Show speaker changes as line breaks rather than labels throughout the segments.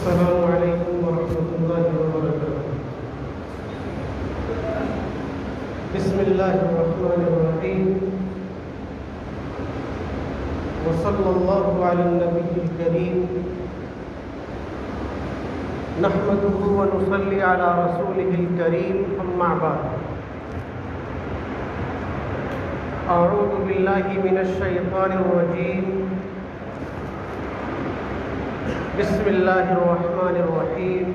السلام علیکم ورحمۃ اللہ وبرکاتہ۔ بسم اللہ الرحمن الرحیم، وصلی اللہ علی النبی الکریم، نحمدہ ونصلی علی رسولہ الکریم، اما بعد۔ اعوذ باللہ من الشیطان الرجیم، بسم اللہ الرحمن الرحیم۔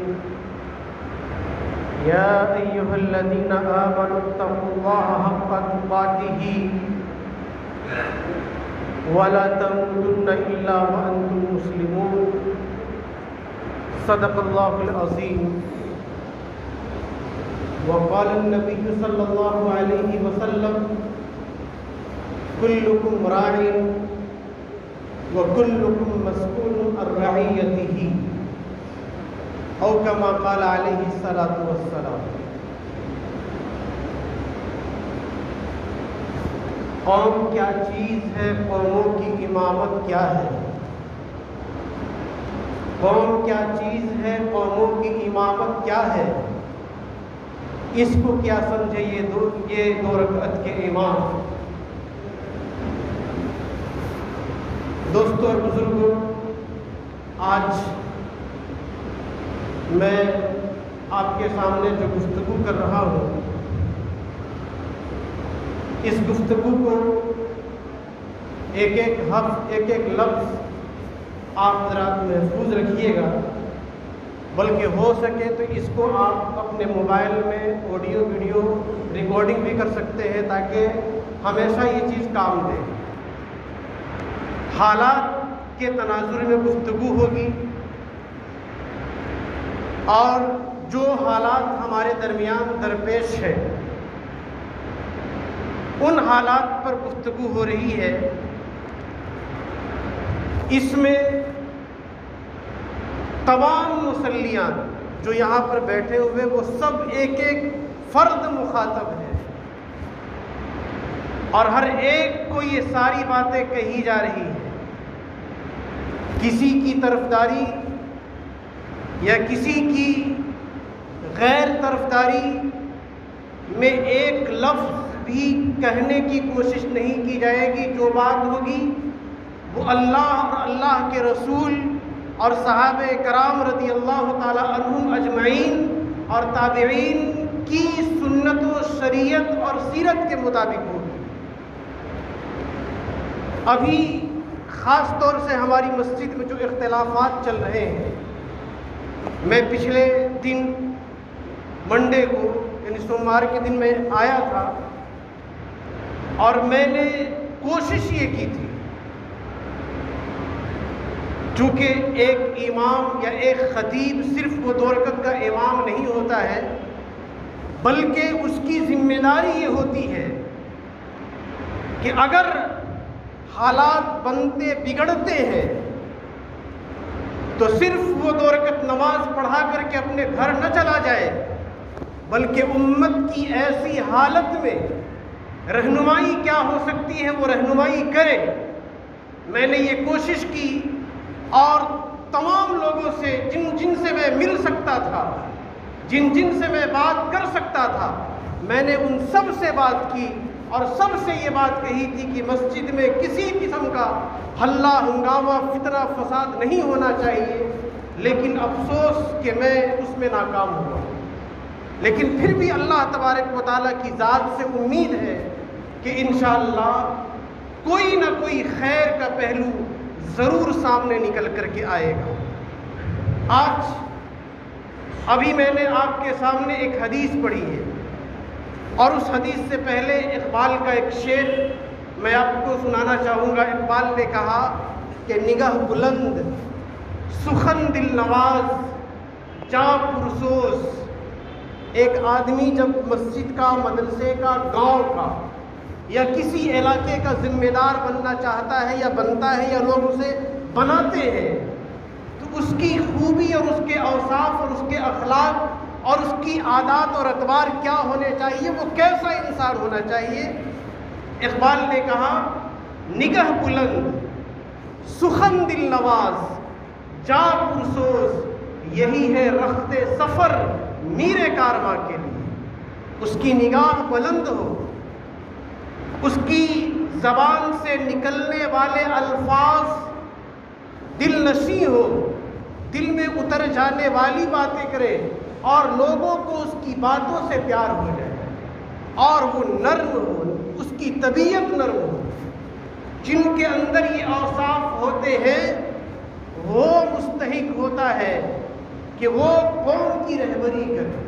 یا ایہا الذین آمنوا اتقوا اللہ حق تقاتہ ولا تموتن الا وانتم مسلمون۔ صدق اللہ العظیم۔ وقال النبی صلی اللہ علیہ وسلم: کلکم راع وَكُلُّكُمْ مَسْئُولٌ عَنْ رَعِيَّتِهِ، او کما قال علیہ الصلاۃ والسلام۔ قوم کیا چیز ہے، قوموں کی امامت کیا ہے؟ قوم کیا چیز ہے، قوموں کی امامت کیا ہے؟ اس کو کیا سمجھے یہ دو رکعت کے امام؟ دوستو اور بزرگوں، آج میں آپ کے سامنے جو گفتگو کر رہا ہوں، اس گفتگو کو ایک ایک حرف، ایک ایک لفظ آپ حضرات محفوظ رکھیے گا، بلکہ ہو سکے تو اس کو آپ اپنے موبائل میں آڈیو ویڈیو ریکارڈنگ بھی کر سکتے ہیں، تاکہ ہمیشہ یہ چیز کام دے۔ حالات کے تناظر میں گفتگو ہوگی، اور جو حالات ہمارے درمیان درپیش ہے ان حالات پر گفتگو ہو رہی ہے۔ اس میں تمام مصلیان جو یہاں پر بیٹھے ہوئے وہ سب ایک ایک فرد مخاطب ہے، اور ہر ایک کو یہ ساری باتیں کہی جا رہی ہیں۔ کسی کی طرفداری یا کسی کی غیر طرفداری میں ایک لفظ بھی کہنے کی کوشش نہیں کی جائے گی۔ جو بات ہوگی وہ اللہ اور اللہ کے رسول اور صحابہ کرام رضی اللہ تعالی عنہم اجمعین اور تابعین کی سنت و شریعت اور سیرت کے مطابق ہوگی۔ ابھی خاص طور سے ہماری مسجد میں جو اختلافات چل رہے ہیں، میں پچھلے دن منڈے کو یعنی سوموار کے دن میں آیا تھا، اور میں نے کوشش یہ کی تھی، چونکہ ایک امام یا ایک خطیب صرف وہ 2 رکعت کا امام نہیں ہوتا ہے، بلکہ اس کی ذمہ داری یہ ہوتی ہے کہ اگر حالات بنتے بگڑتے ہیں تو صرف وہ 2 رکعت نماز پڑھا کر کے اپنے گھر نہ چلا جائے، بلکہ امت کی ایسی حالت میں رہنمائی کیا ہو سکتی ہے وہ رہنمائی کرے۔ میں نے یہ کوشش کی، اور تمام لوگوں سے جن سے میں مل سکتا تھا، جن سے میں بات کر سکتا تھا، میں نے ان سب سے بات کی، اور سب سے یہ بات کہی تھی کہ مسجد میں کسی قسم کا ہلہ ہنگامہ فتنہ فساد نہیں ہونا چاہیے۔ لیکن افسوس کہ میں اس میں ناکام ہوا، لیکن پھر بھی اللہ تبارک و تعالیٰ کی ذات سے امید ہے کہ انشاءاللہ کوئی نہ کوئی خیر کا پہلو ضرور سامنے نکل کر کے آئے گا۔ آج ابھی میں نے آپ کے سامنے ایک حدیث پڑھی ہے، اور اس حدیث سے پہلے اقبال کا ایک شعر میں آپ کو سنانا چاہوں گا۔ اقبال نے کہا کہ نگاہ بلند سخن دل نواز جاں پرسوز۔ ایک آدمی جب مسجد کا، مدرسے کا، گاؤں کا یا کسی علاقے کا ذمہ دار بننا چاہتا ہے یا بنتا ہے یا لوگ اسے بناتے ہیں، تو اس کی خوبی اور اس کے اوصاف اور اس کے اخلاق اور اس کی عادات اور اطوار کیا ہونے چاہیے، وہ کیسا انسان ہونا چاہیے۔ اقبال نے کہا نگہ بلند سخن دل نواز جا پرسوز یہی ہے رخت سفر میر کارواں کے لیے۔ اس کی نگاہ بلند ہو، اس کی زبان سے نکلنے والے الفاظ دل نشیں ہو، دل میں اتر جانے والی باتیں کرے اور لوگوں کو اس کی باتوں سے پیار ہو جائے، اور وہ نرم ہو، اس کی طبیعت نرم ہو۔ جن کے اندر یہ اوصاف ہوتے ہیں وہ مستحق ہوتا ہے کہ وہ قوم کی رہبری کرے۔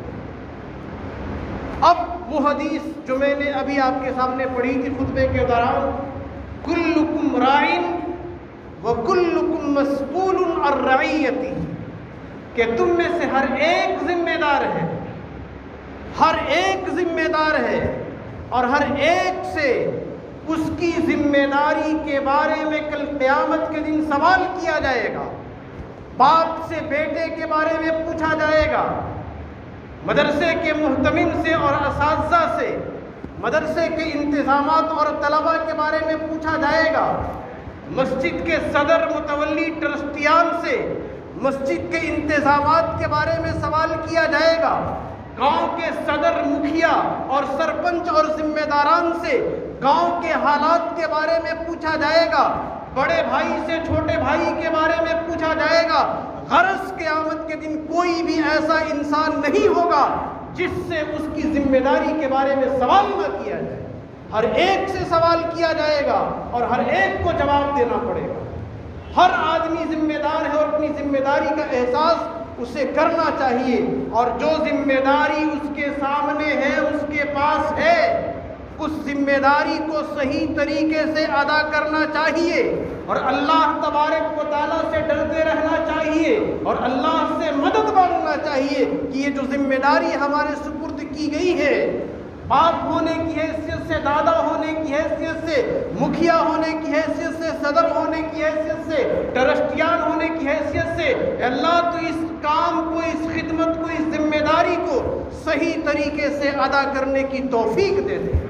اب وہ حدیث جو میں نے ابھی آپ کے سامنے پڑھی تھی خطبے کے دوران، کلکم راعٍ وکلکم مسئول عن رعیتہ، کہ تم میں سے ہر ایک ذمہ دار ہے، ہر ایک ذمہ دار ہے، اور ہر ایک سے اس کی ذمہ داری کے بارے میں کل قیامت کے دن سوال کیا جائے گا۔ باپ سے بیٹے کے بارے میں پوچھا جائے گا، مدرسے کے محتمم سے اور اساتذہ سے، مدرسے کے انتظامات اور طلباء کے بارے میں پوچھا جائے گا، مسجد کے صدر متولی ٹرسٹیان سے مسجد کے انتظامات کے بارے میں سوال کیا جائے گا، گاؤں کے صدر، مکھیا اور سرپنچ اور ذمہ داران سے گاؤں کے حالات کے بارے میں پوچھا جائے گا، بڑے بھائی سے چھوٹے بھائی کے بارے میں پوچھا جائے گا۔ غرض قیامت کے دن کوئی بھی ایسا انسان نہیں ہوگا جس سے اس کی ذمہ داری کے بارے میں سوال نہ کیا جائے۔ ہر ایک سے سوال کیا جائے گا اور ہر ایک کو جواب دینا پڑے گا۔ ہر آدمی ذمہ دار ہے اور اپنی ذمہ داری کا احساس اسے کرنا چاہیے، اور جو ذمہ داری اس کے سامنے ہے، اس کے پاس ہے، اس ذمہ داری کو صحیح طریقے سے ادا کرنا چاہیے، اور اللہ تبارک و تعالیٰ سے ڈرتے رہنا چاہیے، اور اللہ سے مدد مانگنا چاہیے کہ یہ جو ذمہ داری ہمارے سپرد کی گئی ہے، باپ ہونے کی حیثیت سے، دادا ہونے کی حیثیت سے، مکھیا ہونے کی حیثیت سے، صدر ہونے کی حیثیت سے، ٹرسٹیان ہونے کی حیثیت سے، اللہ تو اس کام کو، اس خدمت کو، اس ذمہ داری کو صحیح طریقے سے ادا کرنے کی توفیق دے دے۔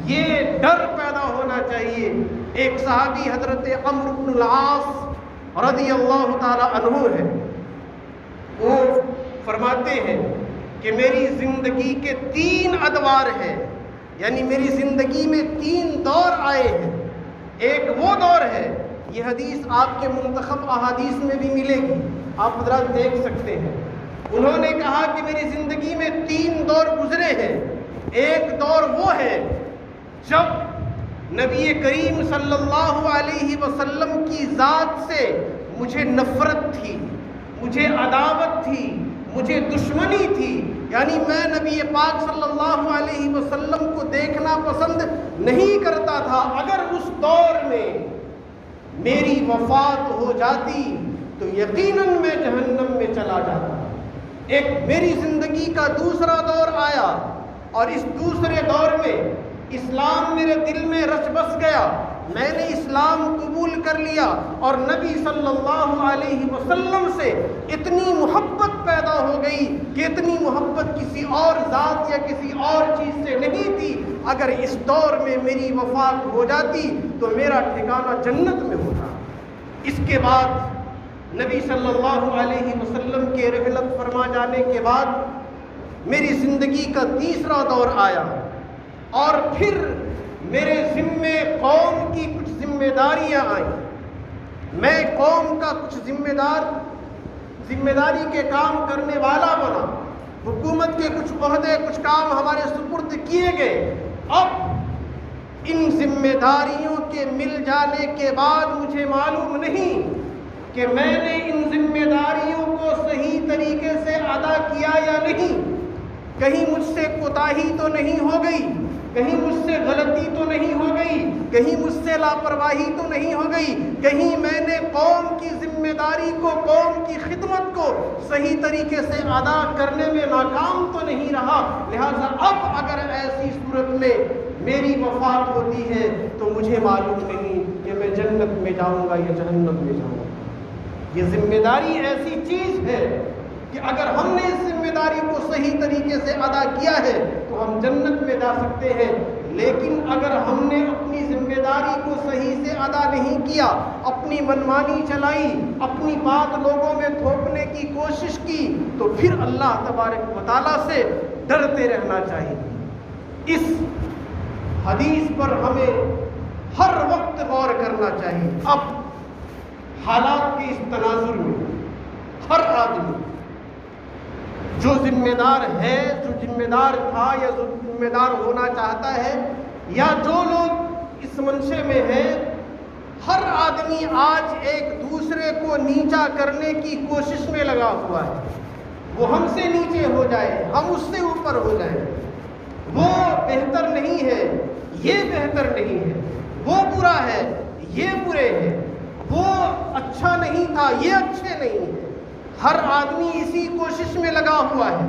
یہ ڈر پیدا ہونا چاہیے۔ ایک صحابی حضرت عمرو بن العاص رضی اللہ تعالی عنہ ہے، وہ فرماتے ہیں کہ میری زندگی کے 3 ادوار ہیں، یعنی میری زندگی میں 3 دور آئے ہیں۔ ایک وہ دور ہے، یہ حدیث آپ کے منتخب احادیث میں بھی ملے گی، آپ حضرات دیکھ سکتے ہیں۔ انہوں نے کہا کہ میری زندگی میں 3 دور گزرے ہیں۔ ایک دور وہ ہے جب نبی کریم صلی اللہ علیہ وسلم کی ذات سے مجھے نفرت تھی، مجھے عداوت تھی، مجھے دشمنی تھی، یعنی میں نبی پاک صلی اللہ علیہ وسلم کو دیکھنا پسند نہیں کرتا تھا۔ اگر اس دور میں میری وفات ہو جاتی تو یقیناً میں جہنم میں چلا جاتا۔ ایک میری زندگی کا دوسرا دور آیا، اور اس دوسرے دور میں اسلام میرے دل میں رچ بس گیا، میں نے اسلام قبول کر لیا، اور نبی صلی اللہ علیہ وسلم سے اتنی محبت پیدا ہو گئی کہ اتنی محبت کسی اور ذات یا کسی اور چیز سے نہیں تھی۔ اگر اس دور میں میری وفات ہو جاتی تو میرا ٹھکانہ جنت میں ہوتا۔ اس کے بعد نبی صلی اللہ علیہ وسلم کے رحلت فرما جانے کے بعد میری زندگی کا تیسرا دور آیا، اور پھر میرے ذمے قوم کی کچھ ذمہ داریاں آئیں۔ میں قوم کا کچھ ذمہ داری کے کام کرنے والا بنا، حکومت کے کچھ عہدے، کچھ کام ہمارے سپرد کیے گئے۔ اب ان ذمہ داریوں کے مل جانے کے بعد مجھے معلوم نہیں کہ میں نے ان ذمہ داریوں کو صحیح طریقے سے ادا کیا یا نہیں، کہیں مجھ سے کوتاہی تو نہیں ہو گئی، کہیں مجھ سے غلطی تو نہیں ہو گئی، کہیں مجھ سے لاپرواہی تو نہیں ہو گئی، کہیں میں نے قوم کی ذمہ داری کو، قوم کی خدمت کو صحیح طریقے سے ادا کرنے میں ناکام تو نہیں رہا۔ لہٰذا اب اگر ایسی صورت میں میری وفات ہوتی ہے تو مجھے معلوم نہیں کہ میں جنت میں جاؤں گا یا جہنم میں جاؤں گا۔ یہ ذمہ داری ایسی چیز ہے کہ اگر ہم نے اس ذمہ داری کو صحیح طریقے سے ادا کیا ہے تو ہم جنت میں جا سکتے ہیں، لیکن اگر ہم نے اپنی ذمہ داری کو صحیح سے ادا نہیں کیا، اپنی منمانی چلائی، اپنی بات لوگوں میں تھوپنے کی کوشش کی تو پھر اللہ تبارک و تعالیٰ سے ڈرتے رہنا چاہیے۔ اس حدیث پر ہمیں ہر وقت غور کرنا چاہیے۔ اب حالات کے اس تناظر میں ہر آدمی جو ذمہ دار ہے، جو ذمہ دار تھا یا جو ذمہ دار ہونا چاہتا ہے، یا جو لوگ اس منشے میں ہیں، ہر آدمی آج ایک دوسرے کو نیچا کرنے کی کوشش میں لگا ہوا ہے۔ وہ ہم سے نیچے ہو جائے، ہم اس سے اوپر ہو جائیں۔ وہ بہتر نہیں ہے، یہ بہتر نہیں ہے، وہ برا ہے، یہ برے ہیں، وہ اچھا نہیں تھا، یہ اچھے نہیں ہیں۔ ہر آدمی اسی کوشش میں لگا ہوا ہے،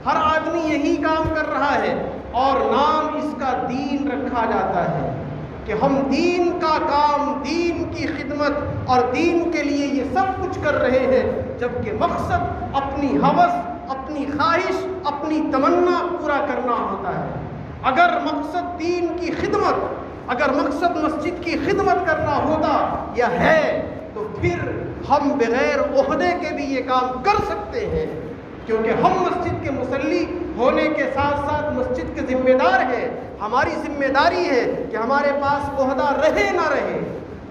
ہر آدمی یہی کام کر رہا ہے، اور نام اس کا دین رکھا جاتا ہے کہ ہم دین کا کام، دین کی خدمت اور دین کے لیے یہ سب کچھ کر رہے ہیں، جبکہ مقصد اپنی ہوس، اپنی خواہش، اپنی تمنا پورا کرنا ہوتا ہے۔ اگر مقصد دین کی خدمت، اگر مقصد مسجد کی خدمت کرنا ہوتا یا ہے، تو پھر ہم بغیر عہدے کے بھی یہ کام کر سکتے ہیں، کیونکہ ہم مسجد کے مصلی ہونے کے ساتھ ساتھ مسجد کے ذمہ دار ہیں۔ ہماری ذمہ داری ہے کہ ہمارے پاس عہدہ رہے نہ رہے،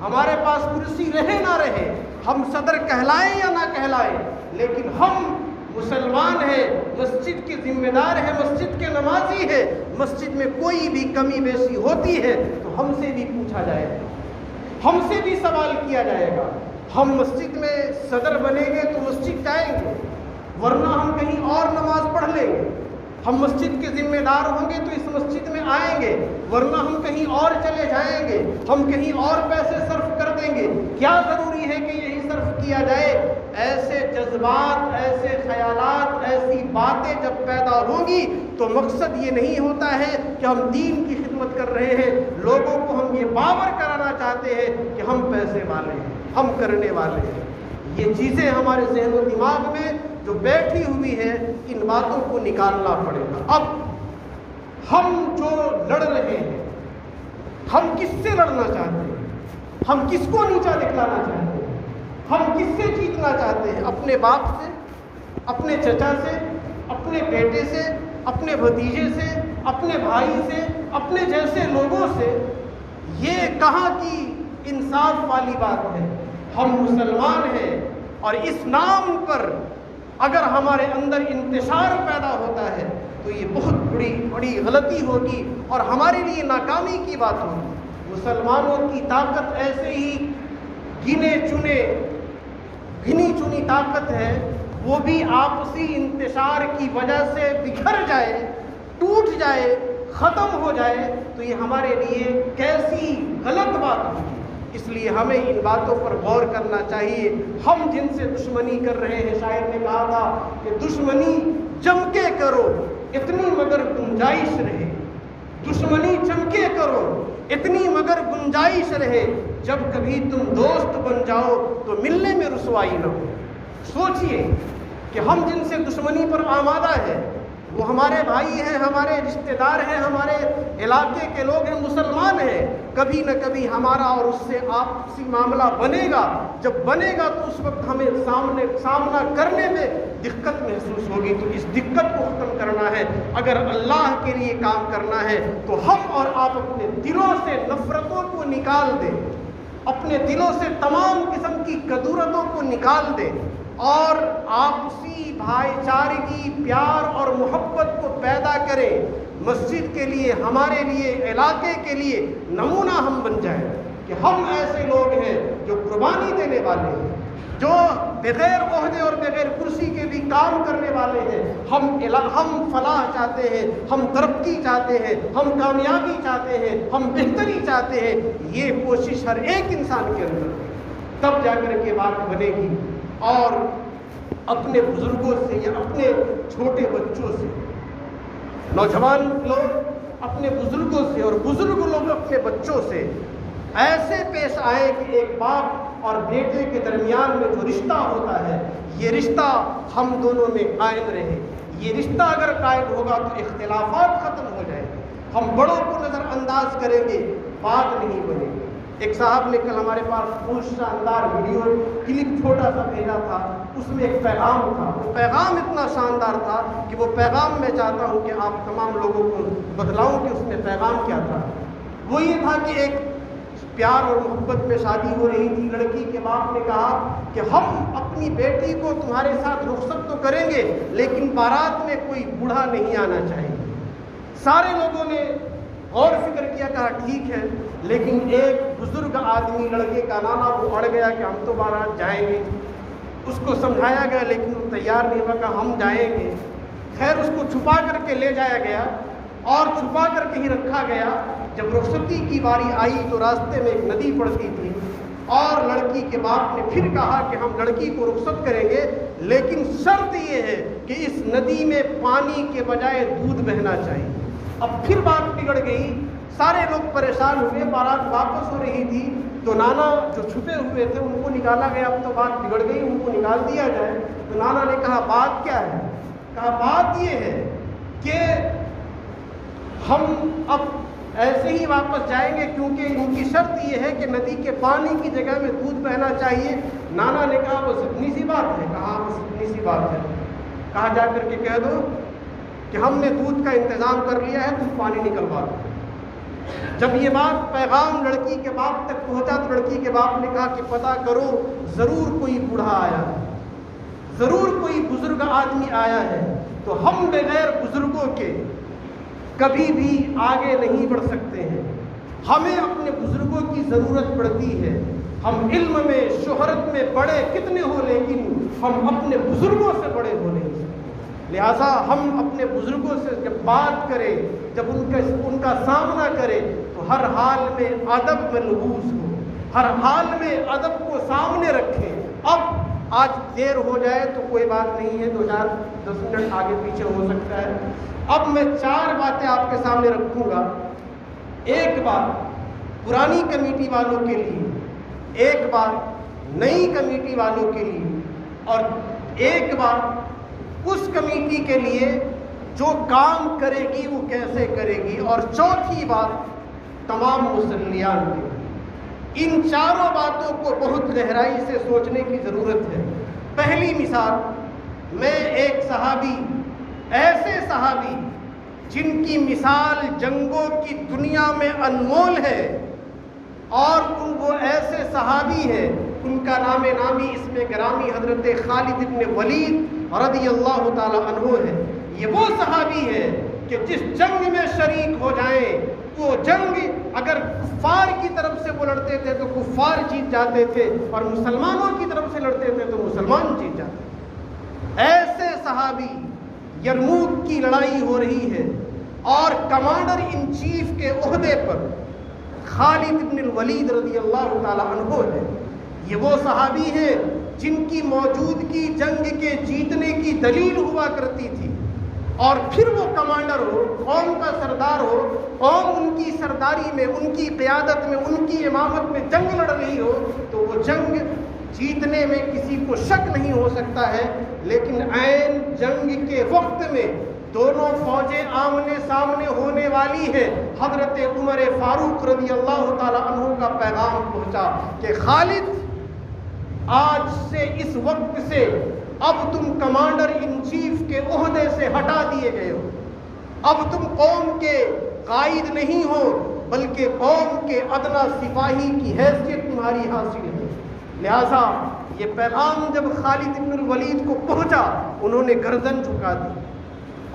ہمارے پاس کرسی رہے نہ رہے، ہم صدر کہلائیں یا نہ کہلائیں، لیکن ہم مسلمان ہیں، مسجد کے ذمہ دار ہیں، مسجد کے نمازی ہیں۔ مسجد میں کوئی بھی کمی بیشی ہوتی ہے تو ہم سے بھی پوچھا جائے گا، ہم سے بھی سوال کیا جائے گا۔ ہم مسجد میں صدر بنیں گے تو مسجد جائیں گے، ورنہ ہم کہیں اور نماز پڑھ لیں گے۔ ہم مسجد کے ذمہ دار ہوں گے تو اس مسجد میں آئیں گے، ورنہ ہم کہیں اور چلے جائیں گے، ہم کہیں اور پیسے صرف کر دیں گے۔ کیا ضروری ہے کہ یہی صرف کیا جائے؟ ایسے جذبات، ایسے خیالات، ایسی باتیں جب پیدا ہوں گی تو مقصد یہ نہیں ہوتا ہے کہ ہم دین کی خدمت کر رہے ہیں، لوگوں کو ہم یہ باور کرانا چاہتے ہیں کہ ہم پیسے والے ہیں، ہم کرنے والے ہیں۔ یہ چیزیں ہمارے ذہن و دماغ میں جو بیٹھی ہوئی ہے، ان باتوں کو نکالنا پڑے گا۔ اب ہم جو لڑ رہے ہیں، ہم کس سے لڑنا چاہتے ہیں؟ ہم کس کو نیچا دکھلانا چاہتے ہیں؟ ہم کس سے جیتنا چاہتے ہیں؟ اپنے باپ سے، اپنے چچا سے، اپنے بیٹے سے، اپنے بھتیجے سے، اپنے بھائی سے، اپنے جیسے لوگوں سے؟ یہ کہاں کی انصاف والی بات ہے؟ ہم مسلمان ہیں، اور اس نام پر اگر ہمارے اندر انتشار پیدا ہوتا ہے تو یہ بہت بڑی غلطی ہوگی اور ہمارے لیے ناکامی کی بات ہوگی۔ مسلمانوں کی طاقت ایسے ہی گنی چنی طاقت ہے، وہ بھی آپسی انتشار کی وجہ سے بکھر جائے، ٹوٹ جائے، ختم ہو جائے تو یہ ہمارے لیے کیسی غلط بات ہوگی۔ اس لیے ہمیں ان باتوں پر غور کرنا چاہیے۔ ہم جن سے دشمنی کر رہے ہیں، شاعر نے کہا تھا کہ دشمنی جم کے کرو اتنی مگر گنجائش رہے، دشمنی جم کے کرو اتنی مگر گنجائش رہے، جب کبھی تم دوست بن جاؤ تو ملنے میں رسوائی نہ ہو۔ سوچئے کہ ہم جن سے دشمنی پر آمادہ ہیں وہ ہمارے بھائی ہیں، ہمارے رشتہ دار ہیں، ہمارے علاقے کے لوگ ہیں، مسلمان ہیں۔ کبھی نہ کبھی ہمارا اور اس سے آپسی معاملہ بنے گا، جب بنے گا تو اس وقت ہمیں سامنا کرنے میں دقت محسوس ہوگی۔ تو اس دقت کو ختم کرنا ہے، اگر اللہ کے لیے کام کرنا ہے تو ہم اور آپ اپنے دلوں سے نفرتوں کو نکال دیں، اپنے دلوں سے تمام قسم کی کدورتوں کو نکال دیں، اور آپسی بھائی چارگی، پیار اور محبت کو پیدا کریں۔ مسجد کے لیے، ہمارے لیے، علاقے کے لیے نمونہ ہم بن جائیں کہ ہم ایسے لوگ ہیں جو قربانی دینے والے ہیں، جو بغیر عہدے اور بغیر کرسی کے بھی کام کرنے والے ہیں۔ ہم فلاح چاہتے ہیں، ہم ترقی چاہتے ہیں، ہم کامیابی چاہتے ہیں، ہم بہتری چاہتے ہیں۔ یہ کوشش ہر ایک انسان کے اندر ہے، تب جا کر کے بات بنے گی۔ اور اپنے بزرگوں سے یا اپنے چھوٹے بچوں سے، نوجوان لوگ اپنے بزرگوں سے اور بزرگ لوگ اپنے بچوں سے ایسے پیش آئے کہ ایک باپ اور بیٹے کے درمیان میں جو رشتہ ہوتا ہے، یہ رشتہ ہم دونوں میں قائم رہے۔ یہ رشتہ اگر قائم ہوگا تو اختلافات ختم ہو جائیں گے، ہم بڑوں کو نظر انداز کریں گے، بات نہیں بنے گی۔ ایک صاحب نے کل ہمارے پاس خوش شاندار ویڈیو کلپ چھوٹا سا بھیجا تھا اس میں ایک پیغام تھا. وہ پیغام اتنا شاندار تھا کہ وہ پیغام میں چاہتا ہوں کہ آپ تمام لوگوں کو بتلاؤں کہ اس میں پیغام کیا تھا. وہ یہ تھا کہ ایک پیار اور محبت میں شادی ہو رہی تھی. لڑکی کے باپ نے کہا کہ ہم اپنی بیٹی کو تمہارے ساتھ رخصت تو کریں گے لیکن بارات میں کوئی بوڑھا نہیں آنا چاہیے. سارے لوگوں نے غور فکر کیا, کہا ٹھیک ہے. لیکن ایک بزرگ آدمی لڑکے کا نانا وہ اڑ گیا کہ ہم تو بارات جائیں گے. اس کو سمجھایا گیا لیکن وہ تیار نہیں ہوا, کہا ہم جائیں گے. خیر اس کو چھپا کر کے لے جایا گیا اور چھپا کر کے ہی رکھا گیا. جب رخصتی کی باری آئی تو راستے میں ایک ندی پڑتی تھی اور لڑکی کے باپ نے پھر کہا کہ ہم لڑکی کو رخصت کریں گے لیکن شرط یہ ہے کہ اس ندی میں پانی کے بجائے دودھ بہنا چاہیے. اب پھر بات بگڑ گئی, سارے لوگ پریشان ہوئے. بارات واپس ہو رہی تھی تو نانا جو چھپے ہوئے تھے ان کو نکالا گیا. اب تو بات بگڑ گئی, ان کو نکال دیا جائے. تو نانا نے کہا بات کیا ہے؟ کہا بات یہ ہے کہ ہم اب ایسے ہی واپس جائیں گے کیونکہ ان کی شرط یہ ہے کہ ندی کے پانی کی جگہ میں دودھ بہنا چاہیے. نانا نے کہا بس اتنی سی بات ہے؟ کہا بس اتنی سی بات ہے. کہا جا کر کے کہہ دو کہ ہم نے دودھ کا انتظام کر لیا ہے, تم پانی نکلوا دو. جب یہ بات پیغام لڑکی کے باپ تک پہنچا تو لڑکی کے باپ نے کہا کہ پتہ کرو, ضرور کوئی بوڑھا آیا ہے, ضرور کوئی بزرگ آدمی آیا ہے. تو ہم بغیر بزرگوں کے کبھی بھی آگے نہیں بڑھ سکتے ہیں. ہمیں اپنے بزرگوں کی ضرورت پڑتی ہے. ہم علم میں شہرت میں بڑے کتنے ہو لیکن ہم اپنے بزرگوں سے بڑے ہو نہیں سکتے. لہٰذا ہم اپنے بزرگوں سے جب بات کریں, جب ان کا سامنا کریں تو ہر حال میں ادب میں لبوس ہو, ہر حال میں ادب کو سامنے رکھیں. اب آج دیر ہو جائے تو کوئی بات نہیں ہے, 2-4-10 منٹ آگے پیچھے ہو سکتا ہے. اب میں 4 باتیں آپ کے سامنے رکھوں گا. ایک بات پرانی کمیٹی والوں کے لیے, ایک بات نئی کمیٹی والوں کے لیے, اور ایک بات اس کمیٹی کے لیے جو کام کرے گی وہ کیسے کرے گی, اور چوتھی بات تمام مسلیان کے. ان چاروں باتوں کو بہت گہرائی سے سوچنے کی ضرورت ہے. پہلی مثال, میں ایک صحابی, ایسے صحابی جن کی مثال جنگوں کی دنیا میں انمول ہے, اور وہ ایسے صحابی ہیں, ان کا نام نامی اس میں گرامی حضرت خالد ابن ولید رضی اللہ تعالی عنہ ہے. یہ وہ صحابی ہے کہ جس جنگ میں شریک ہو جائیں, وہ جنگ اگر کفار کی طرف سے وہ لڑتے تھے تو کفار جیت جاتے تھے, اور مسلمانوں کی طرف سے لڑتے تھے تو مسلمان جیت جاتے تھے. ایسے صحابی, یرموک کی لڑائی ہو رہی ہے اور کمانڈر ان چیف کے عہدے پر خالد بن الولید رضی اللہ تعالی عنہ ہے. یہ وہ صحابی ہیں جن کی موجودگی جنگ کے جیتنے کی دلیل ہوا کرتی تھی, اور پھر وہ کمانڈر ہو, قوم کا سردار ہو, قوم ان کی سرداری میں, ان کی قیادت میں, ان کی امامت میں جنگ لڑ رہی ہو تو وہ جنگ جیتنے میں کسی کو شک نہیں ہو سکتا ہے. لیکن عین جنگ کے وقت میں دونوں فوجیں آمنے سامنے ہونے والی ہیں. حضرت عمر فاروق رضی اللہ تعالی عنہ کا پیغام پہنچا کہ خالد, آج سے اس وقت سے اب تم کمانڈر ان چیف کے عہدے سے ہٹا دیے گئے ہو. اب تم قوم کے قائد نہیں ہو بلکہ قوم کے ادنا سپاہی کی حیثیت تمہاری حاصل ہے. لہذا یہ پیغام جب خالد بن الولید کو پہنچا, انہوں نے گردن جھکا دی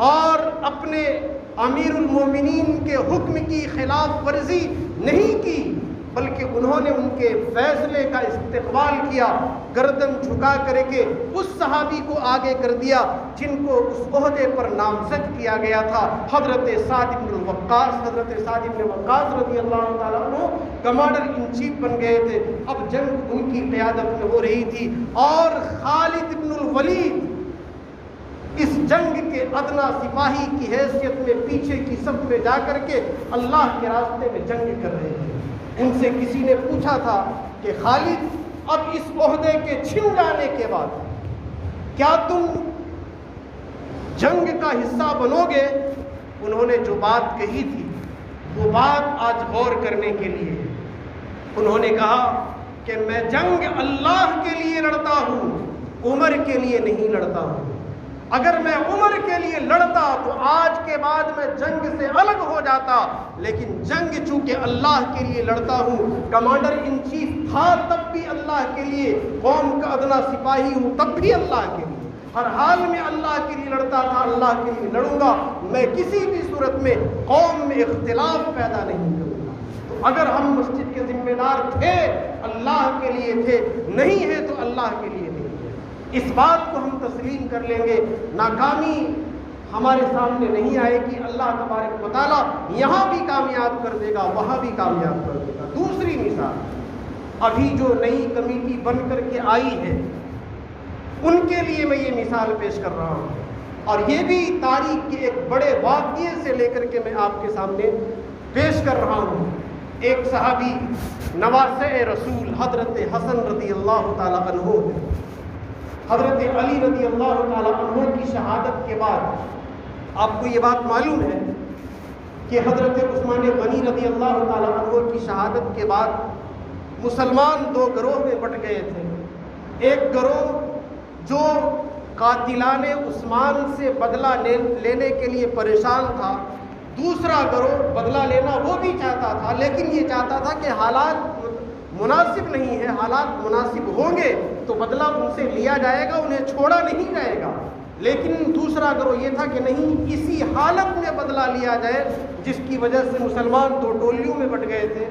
اور اپنے امیر المومنین کے حکم کی خلاف ورزی نہیں کی, بلکہ انہوں نے ان کے فیصلے کا استقبال کیا, گردن جھکا کر کے اس صحابی کو آگے کر دیا جن کو اس عہدے پر نامزد کیا گیا تھا. حضرت سعد بن وقاص, حضرت سعد بن وقاص رضی اللہ تعالیٰ عنہ کمانڈر ان چیف بن گئے تھے. اب جنگ ان کی قیادت میں ہو رہی تھی اور خالد بن الولید اس جنگ کے ادنا سپاہی کی حیثیت میں پیچھے کی صف میں جا کر کے اللہ کے راستے میں جنگ کر رہے تھے. ان سے کسی نے پوچھا تھا کہ خالد, اب اس عہدے کے چھن جانے کے بعد کیا تم جنگ کا حصہ بنو گے؟ انہوں نے جو بات کہی تھی وہ بات آج غور کرنے کے لیے. انہوں نے کہا کہ میں جنگ اللہ کے لیے لڑتا ہوں, عمر کے لیے نہیں لڑتا ہوں. اگر میں عمر کے لیے لڑتا تو آج کے بعد میں جنگ سے الگ ہو جاتا، لیکن جنگ چونکہ اللہ کے لیے لڑتا ہوں، کمانڈر ان چیف تھا تب بھی اللہ کے لیے، قوم کا ادنا سپاہی ہوں تب بھی اللہ کے لیے، ہر حال میں اللہ کے لیے لڑتا تھا، اللہ کے لیے لڑوں گا. میں کسی بھی صورت میں قوم میں اختلاف پیدا نہیں کروں گا. تو اگر ہم مسجد کے ذمہ دار تھے اللہ کے لیے تھے، نہیں ہے تو اللہ کے لیے نہیں ہے. اس بات کو ہم تسلیم کر لیں گے. ناکامی ہمارے سامنے نہیں آئے گی. اللہ تبارک و تعالیٰ یہاں بھی کامیاب کر دے گا، وہاں بھی کامیاب کر دے گا. دوسری مثال، ابھی جو نئی کمیٹی بن کر کے آئی ہے ان کے لیے میں یہ مثال پیش کر رہا ہوں، اور یہ بھی تاریخ کے ایک بڑے واقعے سے لے کر کے میں آپ کے سامنے پیش کر رہا ہوں. ایک صحابی نواسہ رسول حضرت حسن رضی اللہ تعالیٰ عنہ ہے. حضرت علی رضی اللہ تعالیٰ عنہ کی شہادت کے بعد آپ کو یہ بات معلوم ہے کہ حضرت عثمان غنی رضی اللہ تعالیٰ عنہ کی شہادت کے بعد مسلمان دو گروہ میں بٹ گئے تھے. ایک گروہ جو قاتلان عثمان سے بدلہ لینے کے لیے پریشان تھا، دوسرا گروہ بدلہ لینا وہ بھی چاہتا تھا، لیکن یہ چاہتا تھا کہ حالات مناسب نہیں ہے، حالات مناسب ہوں گے تو بدلہ ان سے لیا جائے گا، انہیں چھوڑا نہیں جائے گا. لیکن دوسرا گروہ یہ تھا کہ نہیں، اسی حالت میں بدلہ لیا جائے، جس کی وجہ سے مسلمان دو ٹولیوں میں بٹ گئے تھے.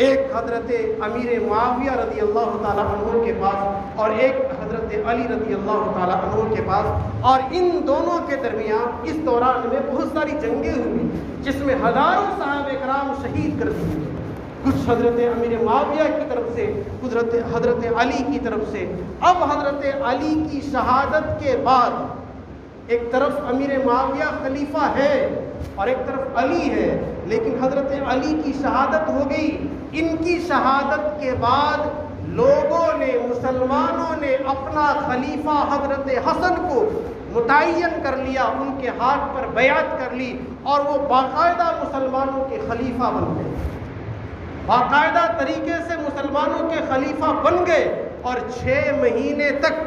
ایک حضرت امیر معاویہ رضی اللہ تعالیٰ عنہ کے پاس اور ایک حضرت علی رضی اللہ تعالیٰ عنہ کے پاس. اور ان دونوں کے درمیان اس دوران میں بہت ساری جنگیں ہوئی جس میں ہزاروں صحابہ کرام شہید کر دیے گئے، کچھ حضرت امیر معاویہ کی طرف سے، حضرت علی کی طرف سے. اب حضرت علی کی شہادت کے بعد ایک طرف امیر معاویہ خلیفہ ہے اور ایک طرف علی ہے، لیکن حضرت علی کی شہادت ہو گئی. ان کی شہادت کے بعد لوگوں نے، مسلمانوں نے اپنا خلیفہ حضرت حسن کو متعین کر لیا، ان کے ہاتھ پر بیعت کر لی اور وہ باقاعدہ مسلمانوں کے خلیفہ بن گئے. باقاعدہ طریقے سے مسلمانوں کے خلیفہ بن گئے اور 6 مہینے تک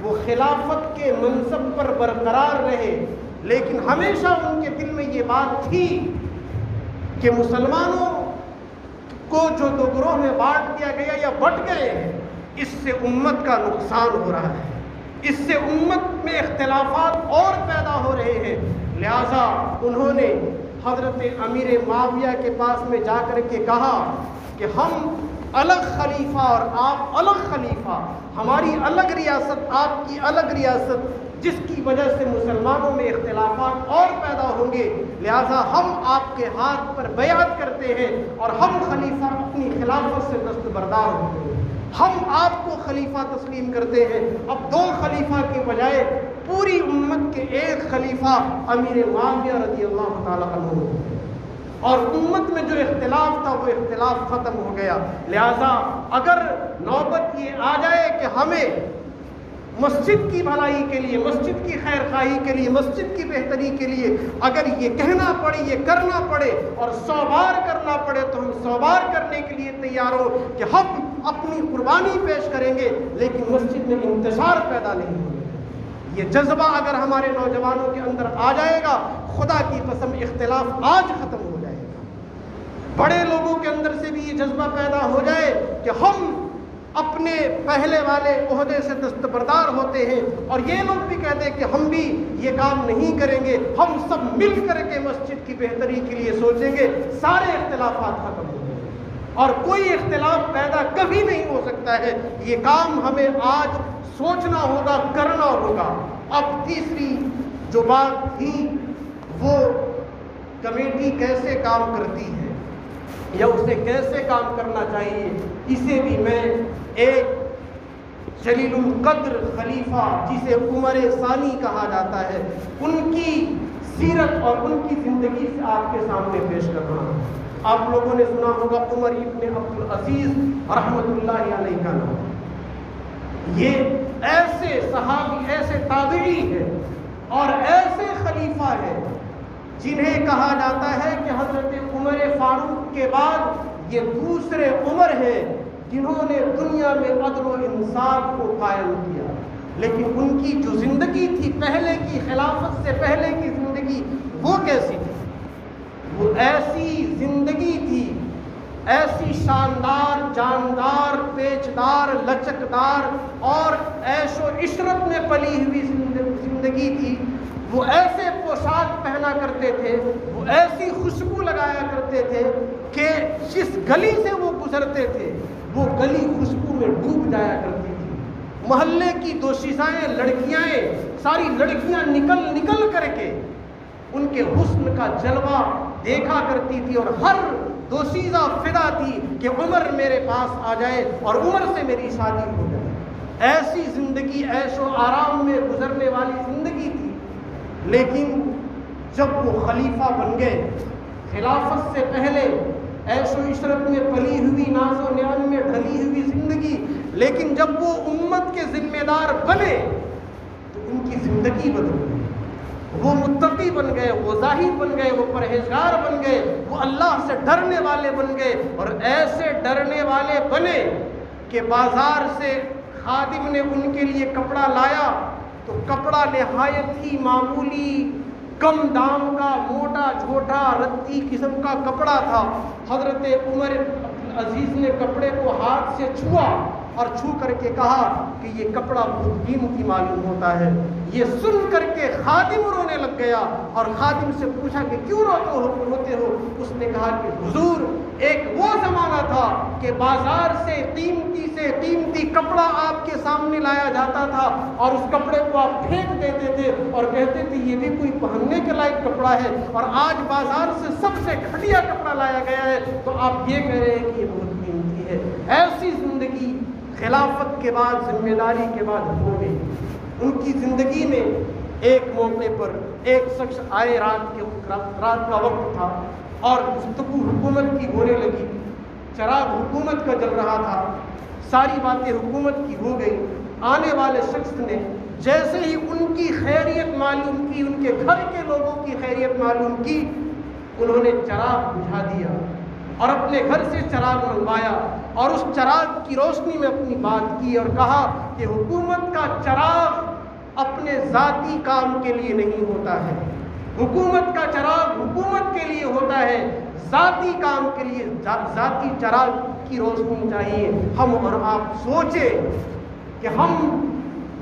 وہ خلافت کے منصب پر برقرار رہے. لیکن ہمیشہ ان کے دل میں یہ بات تھی کہ مسلمانوں کو جو دو گروہ میں بانٹ دیا گیا یا بٹ گئے ہیں، اس سے امت کا نقصان ہو رہا ہے، اس سے امت میں اختلافات اور پیدا ہو رہے ہیں. لہذا انہوں نے حضرت امیر معاویہ کے پاس میں جا کر کے کہا کہ ہم الگ خلیفہ اور آپ الگ خلیفہ، ہماری الگ ریاست، آپ کی الگ ریاست، جس کی وجہ سے مسلمانوں میں اختلافات اور پیدا ہوں گے. لہذا ہم آپ کے ہاتھ پر بیعت کرتے ہیں اور ہم خلیفہ اپنی خلافت سے دستبردار ہوتے ہیں، ہم آپ کو خلیفہ تسلیم کرتے ہیں. اب 2 خلیفہ کے بجائے پوری امت کے ایک خلیفہ امیر معاویہ رضی اللہ تعالیٰ عنہ، اور امت میں جو اختلاف تھا وہ اختلاف ختم ہو گیا. لہذا اگر نوبت یہ آ جائے کہ ہمیں مسجد کی بھلائی کے لیے، مسجد کی خیر خواہی کے لیے، مسجد کی بہتری کے لیے اگر یہ کہنا پڑے، یہ کرنا پڑے اور 100 بار کرنا پڑے تو ہم 100 بار کرنے کے لیے تیار ہو کہ ہم اپنی قربانی پیش کریں گے، لیکن مسجد میں انتشار پیدا نہیں ہوگا. یہ جذبہ اگر ہمارے نوجوانوں کے اندر آ جائے گا، خدا کی قسم اختلاف آج ختم ہو جائے گا. بڑے لوگوں کے اندر سے بھی یہ جذبہ پیدا ہو جائے کہ ہم اپنے پہلے والے عہدے سے دستبردار ہوتے ہیں، اور یہ لوگ بھی کہتے ہیں کہ ہم بھی یہ کام نہیں کریں گے، ہم سب مل کر کے مسجد کی بہتری کے لیے سوچیں گے، سارے اختلافات ختم ہو جائیں گے اور کوئی اختلاف پیدا کبھی نہیں ہو سکتا ہے. یہ کام ہمیں آج سوچنا ہوگا، کرنا ہوگا. اب تیسری جو بات تھی وہ کمیٹی کیسے کام کرتی ہے یا اسے کیسے کام کرنا چاہیے، اسے بھی میں ایک جلیل القدر خلیفہ جسے عمر ثانی کہا جاتا ہے، ان کی سیرت اور ان کی زندگی سے آپ کے سامنے پیش کر رہا ہوں. آپ لوگوں نے سنا ہوگا عمر ابن عبد العزیز رحمۃ اللہ علیہ کا نام. یہ ایسے صحابی، ایسے تابعی ہیں اور ایسے خلیفہ ہیں جنہیں کہا جاتا ہے کہ حضرت عمر فاروق کے بعد یہ دوسرے عمر ہیں جنہوں نے دنیا میں عدل و انصاف کو قائم کیا. لیکن ان کی جو زندگی تھی پہلے کی، خلافت سے پہلے کی زندگی، وہ کیسی تھی؟ وہ ایسی زندگی تھی، ایسی شاندار، جاندار، پیچدار، لچکدار اور عیش و عشرت میں پلی ہوئی زندگی تھی۔ وہ ایسے پوشاک پہنا کرتے تھے، وہ ایسی خوشبو لگایا کرتے تھے کہ جس گلی سے وہ گزرتے تھے وہ گلی خوشبو میں ڈوب جایا کرتی تھی۔ محلے کی دوشیزائیں، لڑکیاں، ساری لڑکیاں نکل کر کے ان کے حسن کا جلوہ دیکھا کرتی تھی، اور ہر دوشیزہ فدا تھی کہ عمر میرے پاس آ جائے اور عمر سے میری شادی ہو جائے۔ ایسی زندگی، عیش و آرام میں گزرنے والی زندگی تھی۔ لیکن جب وہ خلیفہ بن گئے، خلافت سے پہلے عیش و عشرت میں پلی ہوئی، ناز و نعم میں ڈھلی ہوئی زندگی، لیکن جب وہ امت کے ذمہ دار بنے تو ان کی زندگی بدل گئی۔ وہ متقی بن گئے، وہ زاہد بن گئے، وہ پرہیزگار بن گئے، وہ اللہ سے ڈرنے والے بن گئے، اور ایسے ڈرنے والے بنے کہ بازار سے خادم نے ان کے لیے کپڑا لایا تو کپڑا نہایت ہی معمولی، کم دام کا، موٹا جھوٹا رتی قسم کا کپڑا تھا۔ حضرت عمر عزیز نے کپڑے کو ہاتھ سے چھوا اور چھو کر کے کہا کہ یہ کپڑا بہت قیمتی معلوم ہوتا ہے۔ یہ سن کر کے خادم رونے لگ گیا، اور خادم سے پوچھا کہ کیوں روتے ہو؟ اس نے کہا کہ حضور، ایک وہ زمانہ تھا کہ بازار سے قیمتی کپڑا آپ کے سامنے لایا جاتا تھا اور اس کپڑے کو آپ پھینک دیتے تھے اور کہتے تھے یہ بھی کوئی پہننے کے لائق کپڑا ہے، اور آج بازار سے سب سے گھٹیا کپڑا لایا گیا ہے تو آپ یہ کہہ رہے ہیں کہ یہ بہت قیمتی ہے۔ ایسی زندگی خلافت کے بعد، ذمہ داری کے بعد ہو گئی۔ ان کی زندگی میں ایک موقع پر ایک شخص آئے، رات کا وقت تھا اور گفتگو حکومت کی ہونے لگی، چراغ حکومت کا جل رہا تھا، ساری باتیں حکومت کی ہو گئی۔ آنے والے شخص نے جیسے ہی ان کی خیریت معلوم کی، ان کے گھر کے لوگوں کی خیریت معلوم کی، انہوں نے چراغ بجھا دیا اور اپنے گھر سے چراغ منگوایا اور اس چراغ کی روشنی میں اپنی بات کی اور کہا کہ حکومت کا چراغ اپنے ذاتی کام کے لیے نہیں ہوتا ہے، حکومت کا چراغ حکومت کے لیے ہوتا ہے، ذاتی کام کے لیے ذاتی چراغ کی روشنی چاہیے۔ ہم اور آپ سوچیں کہ ہم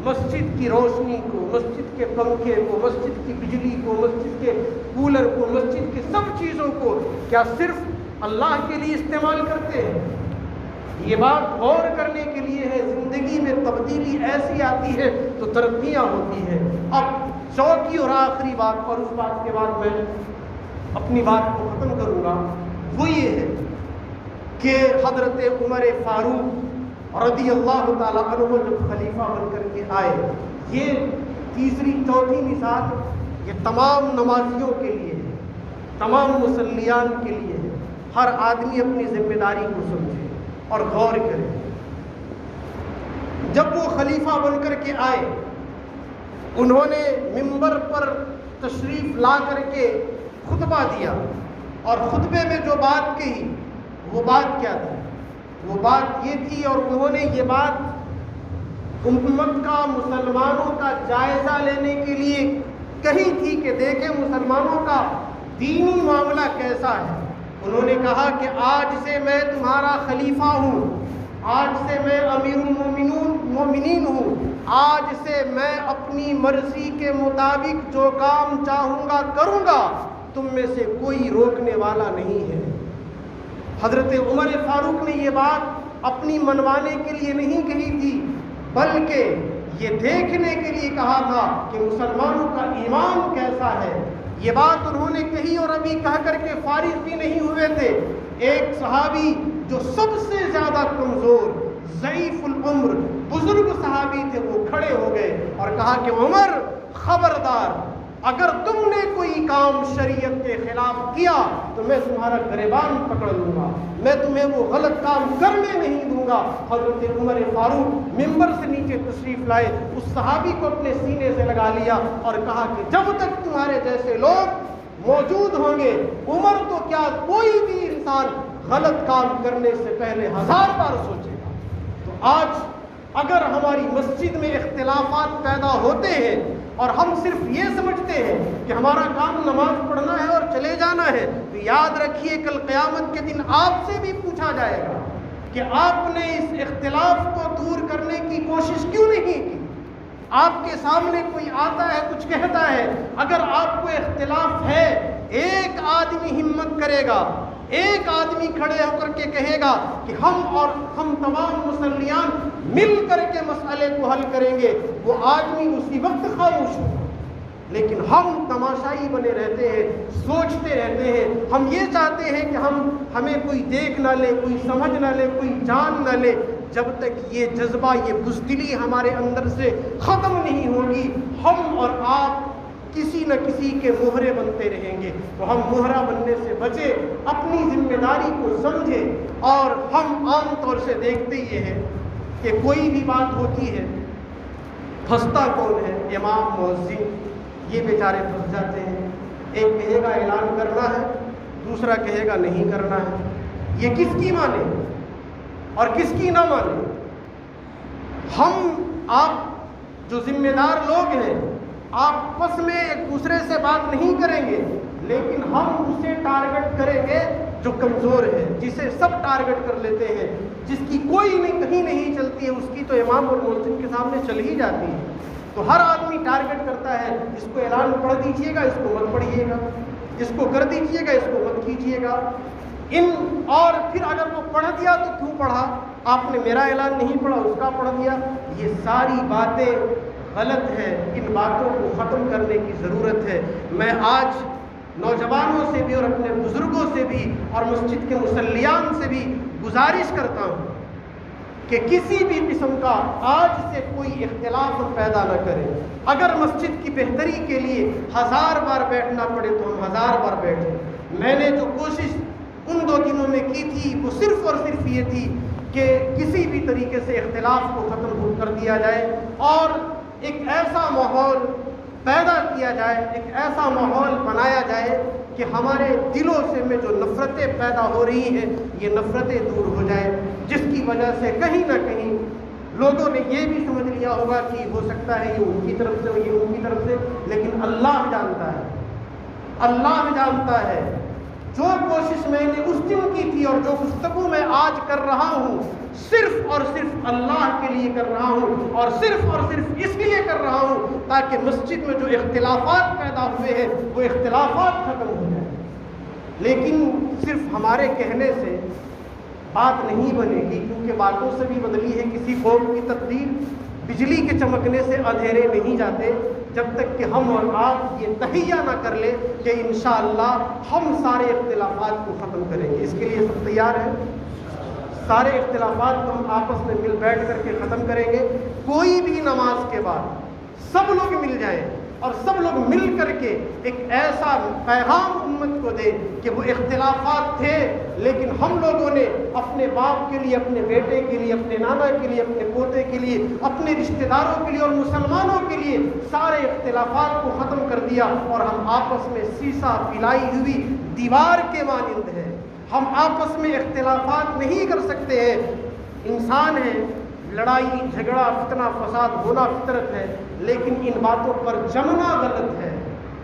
مسجد کی روشنی کو، مسجد کے پنکھے کو، مسجد کی بجلی کو، مسجد کے کولر کو، مسجد کی سب چیزوں کو کیا صرف اللہ کے لیے استعمال کرتے ہیں؟ یہ بات غور کرنے کے لیے ہے۔ زندگی میں تبدیلی ایسی آتی ہے تو ترقیاں ہوتی ہیں۔ اب چوتھی اور آخری بات، اور اس بات کے بعد میں اپنی بات کو ختم کروں گا، وہ یہ ہے کہ حضرت عمر فاروق رضی اللہ تعالیٰ عنہ جب خلیفہ بن کر کے آئے، یہ تیسری چوتھی مثال یہ تمام نمازیوں کے لیے ہے، تمام مصلیان کے لیے ہے۔ ہر آدمی اپنی ذمہ داری کو سمجھے اور غور کرے۔ جب وہ خلیفہ بن کر کے آئے، انہوں نے منبر پر تشریف لا کر کے خطبہ دیا، اور خطبے میں جو بات کہی وہ بات کیا تھی؟ وہ بات یہ تھی، اور انہوں نے یہ بات امت کا، مسلمانوں کا جائزہ لینے کے لیے کہی تھی کہ دیکھیں مسلمانوں کا دینی معاملہ کیسا ہے۔ انہوں نے کہا کہ آج سے میں تمہارا خلیفہ ہوں، آج سے میں امیر المومنین ہوں، آج سے میں اپنی مرضی کے مطابق جو کام چاہوں گا کروں گا، تم میں سے کوئی روکنے والا نہیں ہے۔ حضرت عمر فاروق نے یہ بات اپنی منوانے کے لیے نہیں کہی تھی، بلکہ یہ دیکھنے کے لیے کہا تھا کہ مسلمانوں کا ایمان کیسا ہے۔ یہ بات انہوں نے کہی اور ابھی کہہ کر کے فارغ بھی نہیں ہوئے تھے۔ ایک صحابی جو سب سے زیادہ کمزور، ضعیف العمر، بزرگ صحابی تھے، وہ کھڑے ہو گئے اور کہا کہ عمر خبردار، اگر تم نے کوئی کام شریعت کے خلاف کیا تو میں تمہارا گریبان پکڑ لوں گا، میں تمہیں وہ غلط کام کرنے نہیں دوں گا۔ حضرت عمر فاروق ممبر سے نیچے تشریف لائے، اس صحابی کو اپنے سینے سے لگا لیا اور کہا کہ جب تک تمہارے جیسے لوگ موجود ہوں گے، عمر تو کیا کوئی بھی انسان غلط کام کرنے سے پہلے 1000 بار سوچے گا۔ تو آج اگر ہماری مسجد میں اختلافات پیدا ہوتے ہیں اور ہم صرف یہ سمجھتے ہیں کہ ہمارا کام نماز پڑھنا ہے اور چلے جانا ہے، تو یاد رکھیے کل قیامت کے دن آپ سے بھی پوچھا جائے گا کہ آپ نے اس اختلاف کو دور کرنے کی کوشش کیوں نہیں کی۔ آپ کے سامنے کوئی آتا ہے، کچھ کہتا ہے، اگر آپ کو اختلاف ہے، ایک آدمی ہمت کرے گا، ایک آدمی کھڑے ہو کر کے کہے گا کہ ہم تمام مسلیان مل کر کے مسئلے کو حل کریں گے، وہ آدمی اسی وقت خاموش ہوگا۔ لیکن ہم تماشائی بنے رہتے ہیں، سوچتے رہتے ہیں، ہم یہ چاہتے ہیں کہ ہمیں کوئی دیکھ نہ لے، کوئی سمجھ نہ لے، کوئی جان نہ لے۔ جب تک یہ جذبہ، یہ بزدلی ہمارے اندر سے ختم نہیں ہوگی، ہم اور آپ کسی نہ کسی کے مہرے بنتے رہیں گے۔ تو ہم مہرہ بننے سے بچے، اپنی ذمہ داری کو سمجھیں۔ اور ہم عام طور سے دیکھتے یہ ہیں کہ کوئی بھی بات ہوتی ہے، پھنستا کون ہے؟ امام، مؤذن، یہ بیچارے پھنس جاتے ہیں۔ ایک کہے گا اعلان کرنا ہے، دوسرا کہے گا نہیں کرنا ہے۔ یہ کس کی مانے اور کس کی نہ مانے؟ آپ جو ذمہ دار لوگ ہیں، آپس میں ایک دوسرے سے بات نہیں کریں گے، لیکن ہم اسے ٹارگٹ کریں گے جو کمزور ہے، جسے سب ٹارگٹ کر لیتے ہیں، جس کی کوئی نہیں کہیں نہیں چلتی ہے، اس کی تو امام اور مؤذن کے سامنے چل ہی جاتی ہے۔ تو ہر آدمی ٹارگٹ کرتا ہے، اس کو اعلان پڑھ دیجئے گا، اس کو مت پڑھیے گا، اس کو کر دیجئے گا، اس کو مت کیجئے گا۔ اور پھر اگر وہ پڑھ دیا تو کیوں پڑھا؟ آپ نے میرا اعلان نہیں پڑھا، اس کا پڑھ دیا۔ یہ ساری باتیں غلط ہے، ان باتوں کو ختم کرنے کی ضرورت ہے۔ میں آج نوجوانوں سے بھی اور اپنے بزرگوں سے بھی اور مسجد کے مصلیان سے بھی گزارش کرتا ہوں کہ کسی بھی قسم کا آج سے کوئی اختلاف پیدا نہ کریں۔ اگر مسجد کی بہتری کے لیے 1000 بار بیٹھنا پڑے تو ہم 1000 بار بیٹھیں۔ میں نے جو کوشش ان 2 دنوں میں کی تھی وہ صرف اور صرف یہ تھی کہ کسی بھی طریقے سے اختلاف کو ختم کر دیا جائے اور ایک ایسا ماحول پیدا کیا جائے، ایک ایسا ماحول بنایا جائے کہ ہمارے دلوں سے میں جو نفرتیں پیدا ہو رہی ہیں یہ نفرتیں دور ہو جائیں، جس کی وجہ سے کہیں نہ کہیں لوگوں نے یہ بھی سمجھ لیا ہوگا کہ ہو سکتا ہے یہ ان کی طرف سے، یہ ان کی طرف سے، لیکن اللہ جانتا ہے، اللہ جانتا ہے۔ جو کوشش میں نے اس دن کی تھی اور جو گفتگو میں آج کر رہا ہوں، صرف اور صرف اللہ کے لیے کر رہا ہوں، اور صرف اس لیے کر رہا ہوں تاکہ مسجد میں جو اختلافات پیدا ہوئے ہیں وہ اختلافات ختم ہو جائیں۔ لیکن صرف ہمارے کہنے سے بات نہیں بنے گی، کیونکہ باتوں سے بھی بدلی ہے کسی قوم کی تقدیر۔ بجلی کے چمکنے سے اندھیرے نہیں جاتے، جب تک کہ ہم اور آپ یہ تہیہ نہ کر لیں کہ انشاءاللہ ہم سارے اختلافات کو ختم کریں گے۔ اس کے لیے سب تیار ہیں؟ سارے اختلافات کو ہم آپس میں مل بیٹھ کر کے ختم کریں گے۔ کوئی بھی نماز کے بعد سب لوگ مل جائیں اور سب لوگ مل کر کے ایک ایسا پیغام امت کو دیں کہ وہ اختلافات تھے، لیکن ہم لوگوں نے اپنے باپ کے لیے، اپنے بیٹے کے لیے، اپنے نانا کے لیے، اپنے پوتے کے لیے، اپنے رشتہ داروں کے لیے اور مسلمانوں کے لیے سارے اختلافات کو ختم کر دیا، اور ہم آپس میں سیسا پلائی ہوئی دیوار کے مانند ہیں۔ ہم آپس میں اختلافات نہیں کر سکتے ہیں، انسان ہیں، لڑائی جھگڑا فتنہ فساد ہونا فطرت ہے، لیکن ان باتوں پر جمنا غلط ہے۔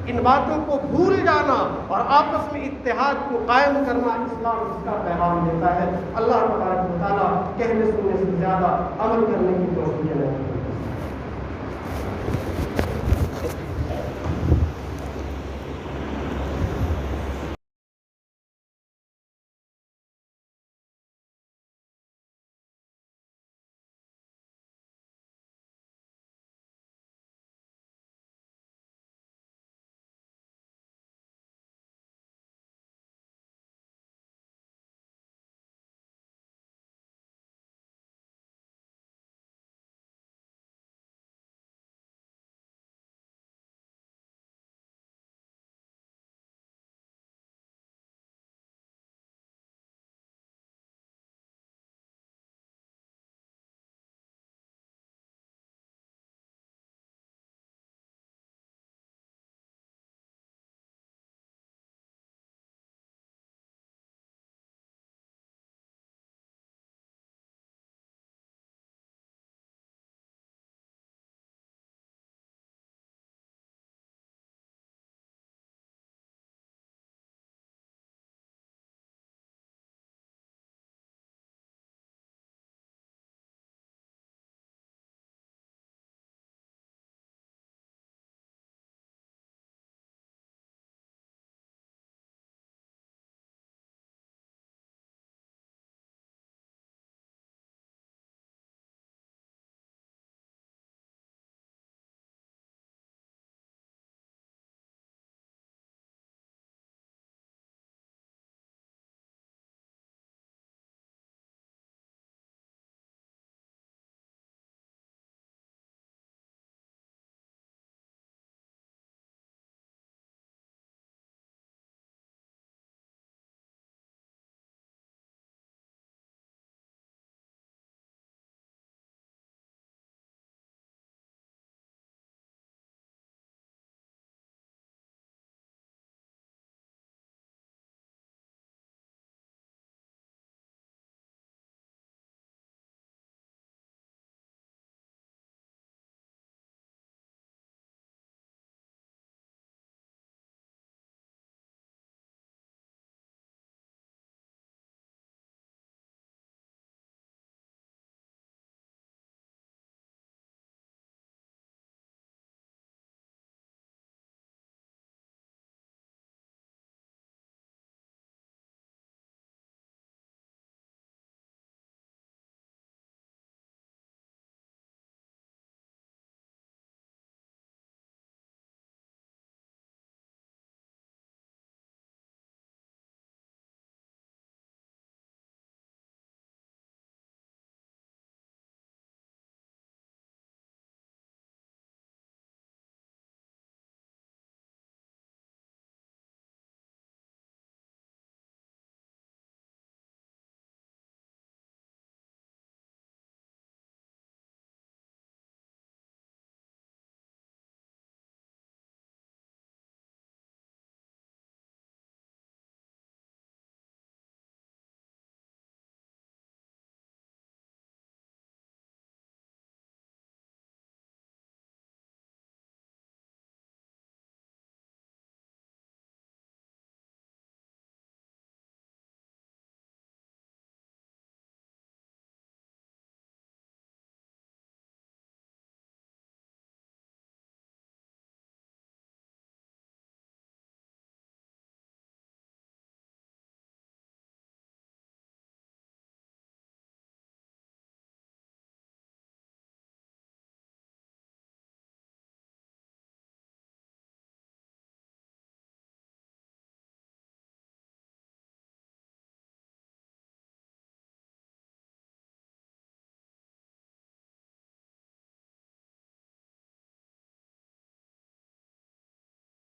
ان باتوں کو بھول جانا اور آپس میں اتحاد کو قائم کرنا اسلام اس کا پیغام دیتا ہے۔ اللہ تبارک و تعالیٰ کہنے سننے سے زیادہ عمل کرنے کی توفیق دے۔